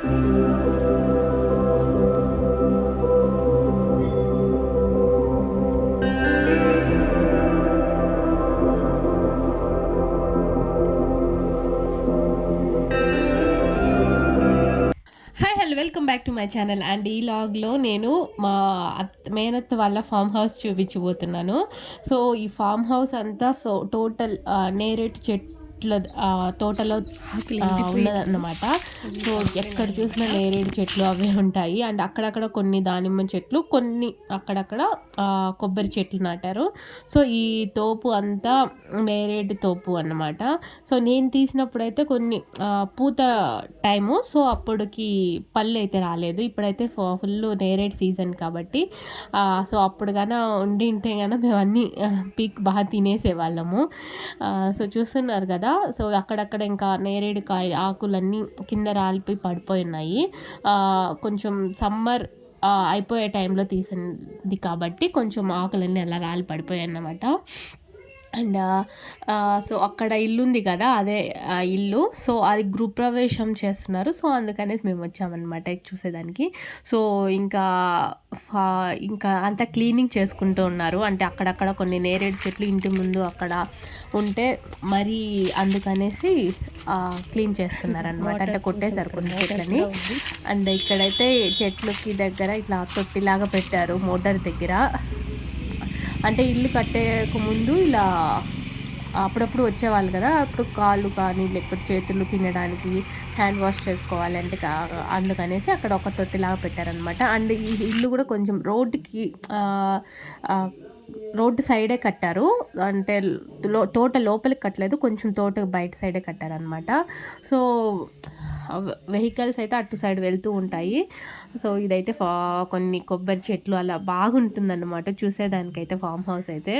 Hi hello welcome back to my channel. And ఈ లాగ్లో నేను మా మేనత్త వాళ్ళ ఫామ్ హౌస్ చూపించబోతున్నాను. సో ఈ ఫామ్ హౌస్ అంతా టోటల్ నేరేడు చెట్ల తోటలో ఉన్నదన్నమాట. సో ఎక్కడ చూసినా నేరేడు చెట్లు అవే ఉంటాయి. అండ్ అక్కడక్కడ కొన్ని దానిమ్మ చెట్లు, కొన్ని అక్కడక్కడ కొబ్బరి చెట్లు నాటారు. సో ఈ తోపు అంతా నేరేడు తోపు అన్నమాట. సో నేను తీసినప్పుడు అయితే కొన్ని పూత టైము, సో అప్పటికి పళ్ళు అయితే రాలేదు. ఇప్పుడైతే ఫుల్ నేరేడు సీజన్ కాబట్టి సో అప్పుడు కన్నా ఉండింటే కన్నా మేము అన్నీ పీక్ బాగా తినేసేవాళ్ళము. సో చూస్తున్నారు కదా. సో అక్కడక్కడ ఇంకా నేరేడుకాయ ఆకులన్నీ కింద రాలిపోయి పడిపోయి ఉన్నాయి. కొంచెం సమ్మర్ అయిపోయే టైంలో తీసింది కాబట్టి కొంచెం ఆకులన్నీ అలా రాలి పడిపోయాయి అన్నమాట. అండ్ సో అక్కడ ఇల్లు ఉంది కదా, అదే ఇల్లు. సో అది గృహప్రవేశం చేస్తున్నారు. సో అందుకనేసి మేము వచ్చామన్నమాట చూసేదానికి. సో ఇంకా అంతా క్లీనింగ్ చేసుకుంటూ ఉన్నారు. అంటే అక్కడక్కడ కొన్ని నేరేడు చెట్లు ఇంటి ముందు అక్కడ ఉంటే మరి అందుకనేసి క్లీన్ చేస్తున్నారు అనమాట. అంటే కొట్టేశారు కొన్ని చెట్లని. అండ్ ఇక్కడైతే చెట్లకి దగ్గర ఇట్లా తొట్టిలాగా పెట్టారు మోటార్ దగ్గర. అంటే ఇల్లు కట్టేక ముందు ఇలా అప్పుడప్పుడు వచ్చేవాళ్ళు కదా, అప్పుడు కాళ్ళు కానీ లేకపోతే చేతులు తినడానికి హ్యాండ్ వాష్ చేసుకోవాలి అంటే అందుకనేసి అక్కడ ఒక తొట్టిలాగా పెట్టారనమాట. అండ్ ఈ ఇల్లు కూడా కొంచెం రోడ్డు సైడే కట్టారు. అంటే తోట లోపలికి కట్టలేదు, కొంచెం తోట బయట సైడే కట్టారనమాట. సో వెహికల్స్ అయితే అటు సైడ్ వెళ్తూ ఉంటాయి. సో ఇదైతే కొన్ని కొబ్బరి చెట్లు అలా బాగుంటుందన్నమాట చూసేదానికైతే ఫామ్ హౌస్ అయితే.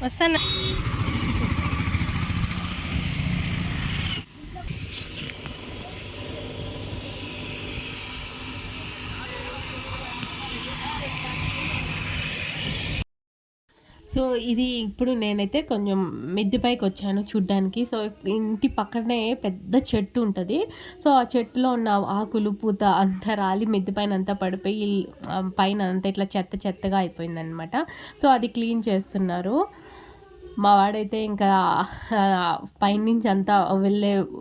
వస్తాను. సో ఇది ఇప్పుడు నేనైతే కొంచెం మిద్దె పైకి వచ్చాను చూడ్డానికి. సో ఇంటి పక్కనే పెద్ద చెట్టు ఉంటుంది. సో ఆ చెట్టులో ఉన్న ఆకులు పూత అంతా రాలి మిద్దె పైన అంతా పడిపోయి పైన అంతా ఇట్లా చెత్తగా అయిపోయిందనమాట. సో అది క్లీన్ చేస్తున్నారు. మా వాడైతే ఇంకా పైనుంచి అంతా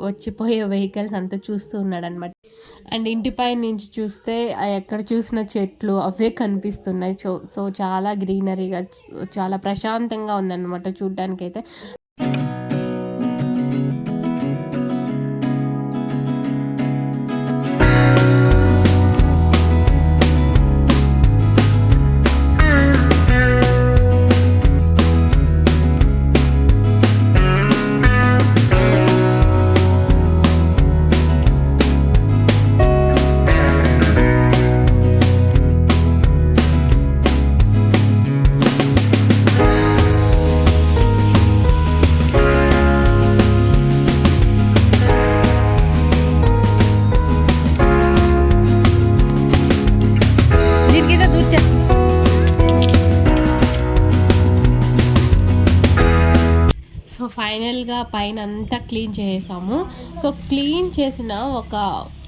వచ్చిపోయే వెహికల్స్ అంతా చూస్తూ ఉన్నాడు అనమాట. అండ్ ఇంటిపై నుంచి చూస్తే ఎక్కడ చూసిన చెట్లు అవే కనిపిస్తున్నాయి. సో చాలా గ్రీనరీగా చాలా ప్రశాంతంగా ఉందన్నమాట చూడ్డానికైతే. సో ఫైనల్గా పైన అంతా క్లీన్ చేసాము. సో క్లీన్ చేసిన ఒక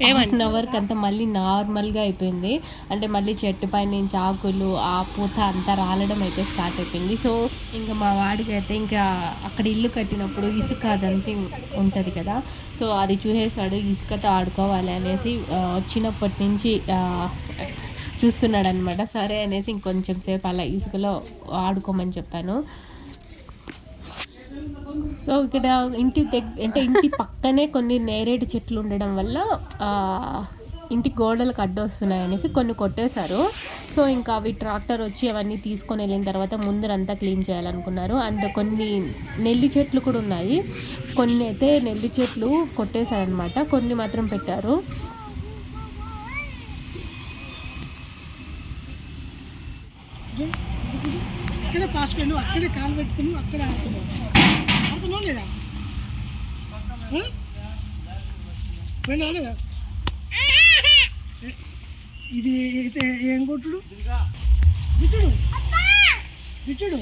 1 అవర్కి అంతా మళ్ళీ నార్మల్గా అయిపోయింది. అంటే మళ్ళీ చెట్టు పైన నుంచి ఆకులు ఆ పూత అంతా రాలడం అయితే స్టార్ట్ అయిపోయింది. సో ఇంకా మా వాడికి అయితే ఇంకా అక్కడ ఇల్లు కట్టినప్పుడు ఇసుక అదంతా ఉంటుంది కదా, సో అది చూసేసాడు. ఇసుకతో ఆడుకోవాలి అనేసి వచ్చినప్పటి నుంచి చూస్తున్నాడు అనమాట. సరే అనేసి ఇంకొంచెం సేపు అలా ఇసుకలో ఆడుకోమని చెప్పాను. సో ఇక్కడ ఇంటి పక్కనే కొన్ని నేరేడు చెట్లు ఉండడం వల్ల ఇంటి గోడలకు అడ్డొస్తున్నాయి అనేసి కొన్ని కొట్టేశారు. సో ఇంకా అవి ట్రాక్టర్ వచ్చి అవన్నీ తీసుకొని వెళ్ళిన తర్వాత ముందరంతా క్లీన్ చేయాలనుకున్నారు. అండ్ కొన్ని నెల్లి చెట్లు కూడా ఉన్నాయి. కొన్ని అయితే నెల్లి చెట్లు కొట్టేశారనమాట, కొన్ని మాత్రం పెట్టారు. అక్కడే పాసుకెళ్ళు, అక్కడే కాలు పెట్టుకుని అక్కడే ఆడుతున్నావు లేదా వెళ్ళలేదా? ఇది ఏం కొట్టుడు బిట్టుడు బిట్టుడు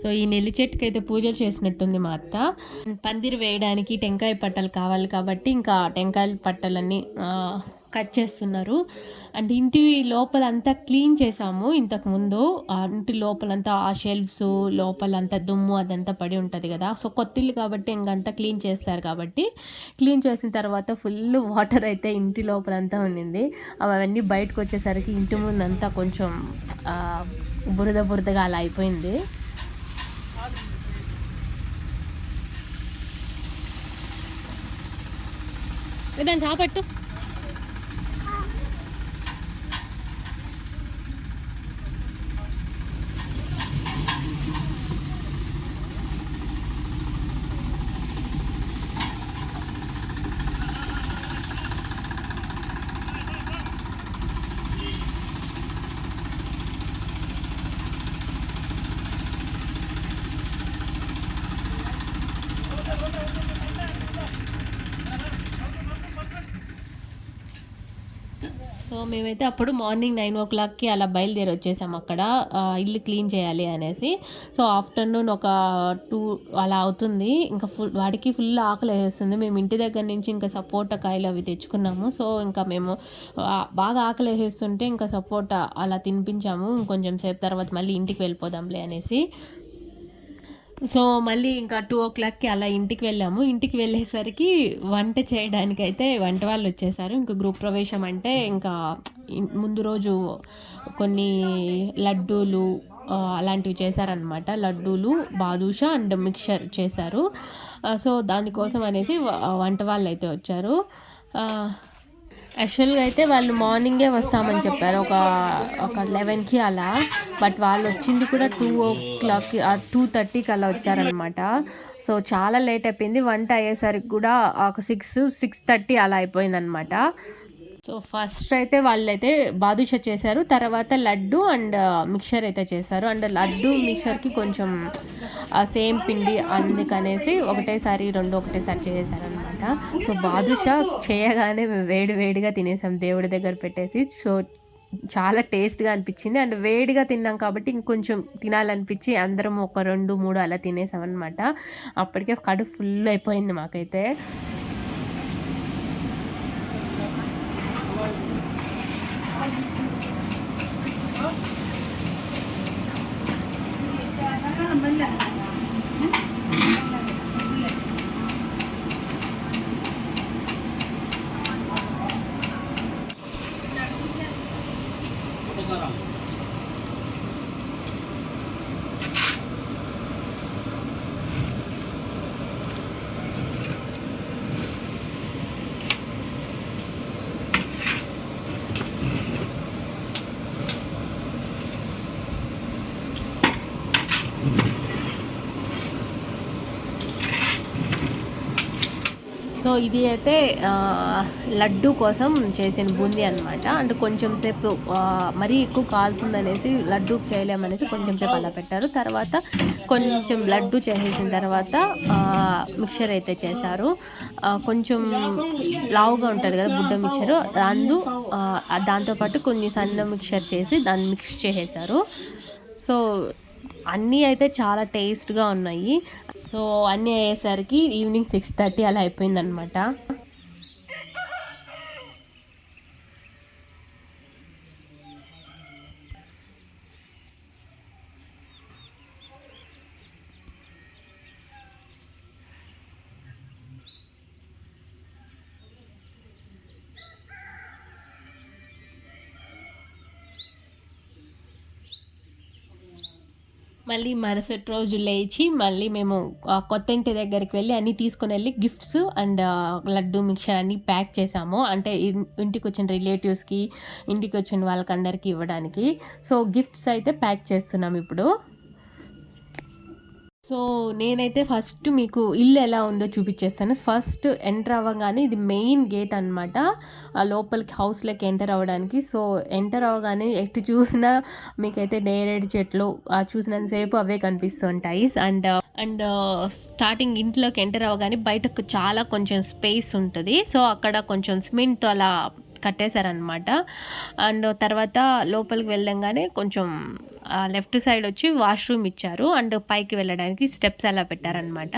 సో ఈ నెల్లి చెట్టుకి అయితే పూజలు చేసినట్టుంది మా అత్త. పందిరి వేయడానికి టెంకాయ పట్టలు కావాలి కాబట్టి ఇంకా టెంకాయ పట్టలన్నీ కట్ చేస్తున్నారు. అండ్ ఇంటి లోపలంతా క్లీన్ చేసాము ఇంతకుముందు. ఇంటి లోపలంతా ఆ షెల్ఫ్స్ లోపలంతా దుమ్ము అదంతా పడి ఉంటుంది కదా. సో కొత్తిల్లు కాబట్టి ఇంకంతా క్లీన్ చేస్తారు కాబట్టి క్లీన్ చేసిన తర్వాత ఫుల్ వాటర్ అయితే ఇంటి లోపలంతా ఉండింది. అవన్నీ బయటకు వచ్చేసరికి ఇంటి ముందంతా కొంచెం బురద బురదగా అలా అయిపోయింది. దాన్ని చాపట్టు. సో మేమైతే అప్పుడు మార్నింగ్ 9 o'clockకి అలా బయలుదేరి వచ్చేసాము అక్కడ ఇల్లు క్లీన్ చేయాలి అనేసి. సో ఆఫ్టర్నూన్ ఒక 2 అలా అవుతుంది. ఇంకా వాడికి ఫుల్ ఆకలి వేస్తుంది. మేము ఇంటి దగ్గర నుంచి ఇంకా సపోటా కాయలు అవి తెచ్చుకున్నాము. సో ఇంకా మేము బాగా ఆకలి వేస్తుంటే ఇంకా సపోటా అలా తినిపించాము. ఇంకొంచెం సేపు తర్వాత మళ్ళీ ఇంటికి వెళ్ళిపోదాంలే అనేసి. సో మళ్ళీ ఇంకా 2 o'clockకి అలా ఇంటికి వెళ్ళాము. ఇంటికి వెళ్ళేసరికి వంట చేయడానికైతే వంట వాళ్ళు వచ్చేసారు. ఇంకా గృహ ప్రవేశం అంటే ఇంకా ముందు రోజు కొన్ని లడ్డూలు అలాంటివి చేశారనమాట. లడ్డూలు, బాదుషా అండ్ మిక్చర్ చేశారు. సో దానికోసం అనేసి వంట వాళ్ళు అయితే వచ్చారు. యాక్చువల్గా అయితే వాళ్ళు మార్నింగే వస్తామని చెప్పారు, ఒక 11కి అలా. బట్ వాళ్ళు వచ్చింది కూడా 2 o'clockకి 2:30కి అలా వచ్చారనమాట. సో చాలా లేట్ అయిపోయింది. వంట అయ్యేసరికి కూడా ఒక 6:30 అలా అయిపోయిందనమాట. సో ఫస్ట్ అయితే వాళ్ళైతే బాదుషా చేశారు. తర్వాత లడ్డు అండ్ మిక్చర్ అయితే చేశారు. అండ్ లడ్డు మిక్చర్కి కొంచెం సేమ్ పిండి అందుకనేసి ఒకటేసారి చేశారనమాట. సో బాదుషా చేయగానే వేడిగా తినేసాం దేవుడి దగ్గర పెట్టేసి. సో చాలా టేస్ట్గా అనిపించింది. అండ్ వేడిగా తిన్నాం కాబట్టి ఇంకొంచెం తినాలనిపించి అందరం ఒక 2, 3 అలా తినేసాం అనమాట. అప్పటికే కడుపు ఫుల్ అయిపోయింది మాకైతే. సో ఇది అయితే లడ్డు కోసం చేసిన బూందీ అనమాట. అంటే కొంచెం సేపు మరీ ఎక్కువ కాలుతుందనేసి లడ్డు చేయలేమనేసి కొంచెం సేపు అలా పెట్టారు. తర్వాత కొంచెం లడ్డు చేసేసిన తర్వాత మిక్చర్ అయితే చేశారు. కొంచెం లావుగా ఉంటుంది కదా బుడ్డ మిక్చరు, దాంతోపాటు కొన్ని సన్న మిక్చర్ చేసి దాన్ని మిక్స్ చేసేసారు. సో అన్నీ అయితే చాలా టేస్ట్గా ఉన్నాయి. సో అన్నీ అయ్యేసరికి ఈవినింగ్ 6:30 అలా అయిపోయిందనమాట. మళ్ళీ మరుసటి రోజు లేచి మళ్ళీ మేము కొత్త ఇంటి దగ్గరికి వెళ్ళి అన్నీ తీసుకొని వెళ్ళి గిఫ్ట్స్ అండ్ లడ్డు మిక్చర్ అన్నీ ప్యాక్ చేసాము. అంటే ఇంటికి వచ్చిన రిలేటివ్స్కి, ఇంటికి వచ్చిన వాళ్ళకి అందరికీ ఇవ్వడానికి. సో గిఫ్ట్స్ అయితే ప్యాక్ చేస్తున్నాం ఇప్పుడు. సో నేనైతే ఫస్ట్ మీకు ఇల్లు ఎలా ఉందో చూపించేస్తాను. ఫస్ట్ ఎంటర్ అవ్వగానే ఇది మెయిన్ గేట్ అనమాట, లోపలికి హౌస్లోకి ఎంటర్ అవ్వడానికి. సో ఎంటర్ అవ్వగానే ఎటు చూసినా మీకైతే నేరేడు చెట్లు చూసినంతసేపు అవే కనిపిస్తుంటాయి. అండ్ స్టార్టింగ్ ఇంట్లోకి ఎంటర్ అవ్వగానే బయటకు చాలా కొంచెం స్పేస్ ఉంటుంది. సో అక్కడ కొంచెం సిమెంట్ అలా కట్టేశారనమాట. అండ్ తర్వాత లోపలికి వెళ్ళంగానే కొంచెం లెఫ్ట్ సైడ్ వచ్చి వాష్రూమ్ ఇచ్చారు. అండ్ పైకి వెళ్ళడానికి స్టెప్స్ అలా పెట్టారనమాట.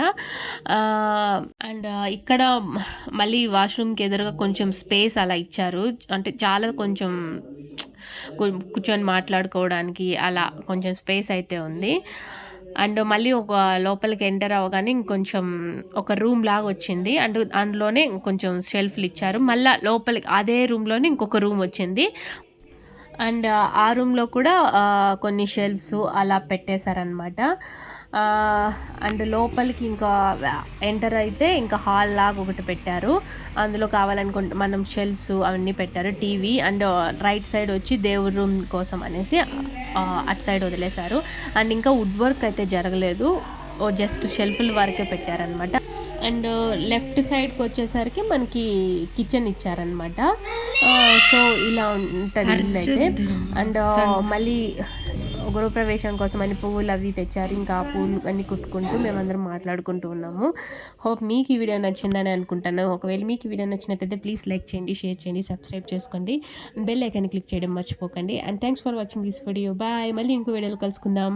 అండ్ ఇక్కడ మళ్ళీ వాష్రూమ్కి ఎదురుగా కొంచెం స్పేస్ అలా ఇచ్చారు. అంటే చాలా కొంచెం కూర్చొని మాట్లాడుకోవడానికి అలా కొంచెం స్పేస్ అయితే ఉంది. అండ్ మళ్ళీ ఒక లోపలికి ఎంటర్ అవ్వగానే ఇంకొంచెం ఒక రూమ్ లాగా వచ్చింది. అండ్ అందులోనే ఇంకొంచెం షెల్ఫ్లు ఇచ్చారు. మళ్ళీ లోపలికి అదే రూమ్లోనే ఇంకొక రూమ్ వచ్చింది. అండ్ ఆ రూమ్లో కూడా కొన్ని షెల్ఫ్స్ అలా పెట్టేశారనమాట. అండ్ లోపలికి ఇంకా ఎంటర్ అయితే ఇంకా హాల్ లాగా ఒకటి పెట్టారు. అందులో కావాలనుకుంటే మనం షెల్ఫ్స్ అవన్నీ పెట్టారు. టీవీ అండ్ రైట్ సైడ్ వచ్చి దేవుడి రూమ్ కోసం అనేసి అటు సైడ్ వదిలేశారు. అండ్ ఇంకా వుడ్ వర్క్ అయితే జరగలేదు, జస్ట్ షెల్ఫ్ల వరకే పెట్టారనమాట. అండ్ లెఫ్ట్ సైడ్కి వచ్చేసరికి మనకి కిచెన్ ఇచ్చారనమాట. సో ఇలా ఉంటుంది ఇల్లు అయితే. అండ్ మళ్ళీ గృహప్రవేశం కోసం అని పువ్వులు అవి తెచ్చారు. ఇంకా ఆ పువ్వులు అన్నీ కుట్టుకుంటూ మేమందరం మాట్లాడుకుంటూ ఉన్నాము. హోప్ మీకు ఈ వీడియో నచ్చిందని అనుకుంటాను. ఒకవేళ మీకు ఈ వీడియో నచ్చినట్టయితే ప్లీజ్ లైక్ చేయండి, షేర్ చేయండి, సబ్స్క్రైబ్ చేసుకోండి, బెల్ ఐకాన్ క్లిక్ చేయడం మర్చిపోకండి. And thanks for watching this video. Bye. మళ్ళీ ఇంకో వీడియోలో కలుసుకుందాం.